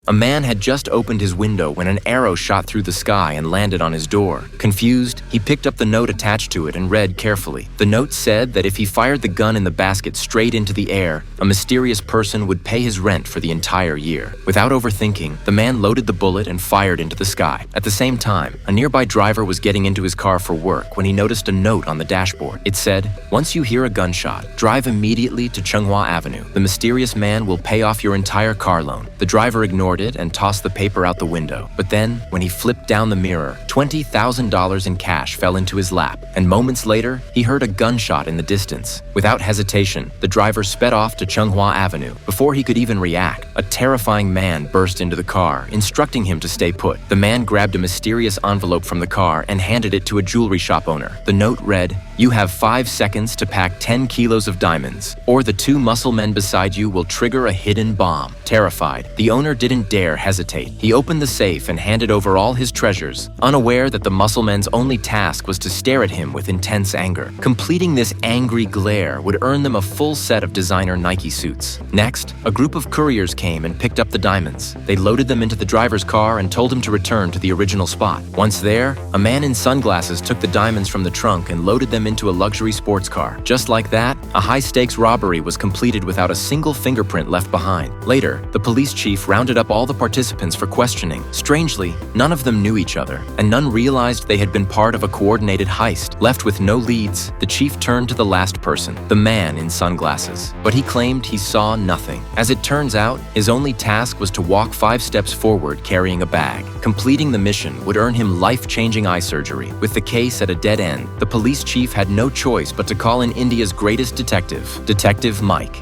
A man had just opened his window when an arrow shot through the sky and landed on his door. Confused, he picked up the note attached to it and read carefully. The note said that if he fired the gun in the basket straight into the air, a mysterious person would pay his rent for the entire year. Without overthinking, the man loaded the bullet and fired into the sky. At the same time, a nearby driver was getting into his car for work when he noticed a note on the dashboard. It said, "Once you hear a gunshot, drive immediately to Chunghwa Avenue. The mysterious man will pay off your entire car loan." The driver ignored it and tossed the paper out the window. But then, when he flipped down the mirror, $20,000 in cash fell into his lap, and moments later, he heard a gunshot in the distance. Without hesitation, the driver sped off to Chunghwa Avenue. Before he could even react, a terrifying man burst into the car, instructing him to stay put. The man grabbed a mysterious envelope from the car and handed it to a jewelry shop owner. The note read, "You have 5 seconds to pack 10 kilos of diamonds, or the 2 muscle men beside you will trigger a hidden bomb." Terrified, the owner didn't dare hesitate. He opened the safe and handed over all his treasures, unaware that the muscle men's only task was to stare at him with intense anger. Completing this angry glare would earn them a full set of designer Nike suits. Next, a group of couriers came and picked up the diamonds. They loaded them into the driver's car and told him to return to the original spot. Once there, a man in sunglasses took the diamonds from the trunk and loaded them into a luxury sports car. Just like that, a high-stakes robbery was completed without a single fingerprint left behind. Later, the police chief rounded up all the participants for questioning. Strangely, none of them knew each other, and none realized they had been part of a coordinated heist. Left with no leads, the chief turned to the last person, the man in sunglasses. But he claimed he saw nothing. As it turns out, his only task was to walk 5 steps forward carrying a bag. Completing the mission would earn him life-changing eye surgery. With the case at a dead end, the police chief had no choice but to call in India's greatest detective, Detective Mike.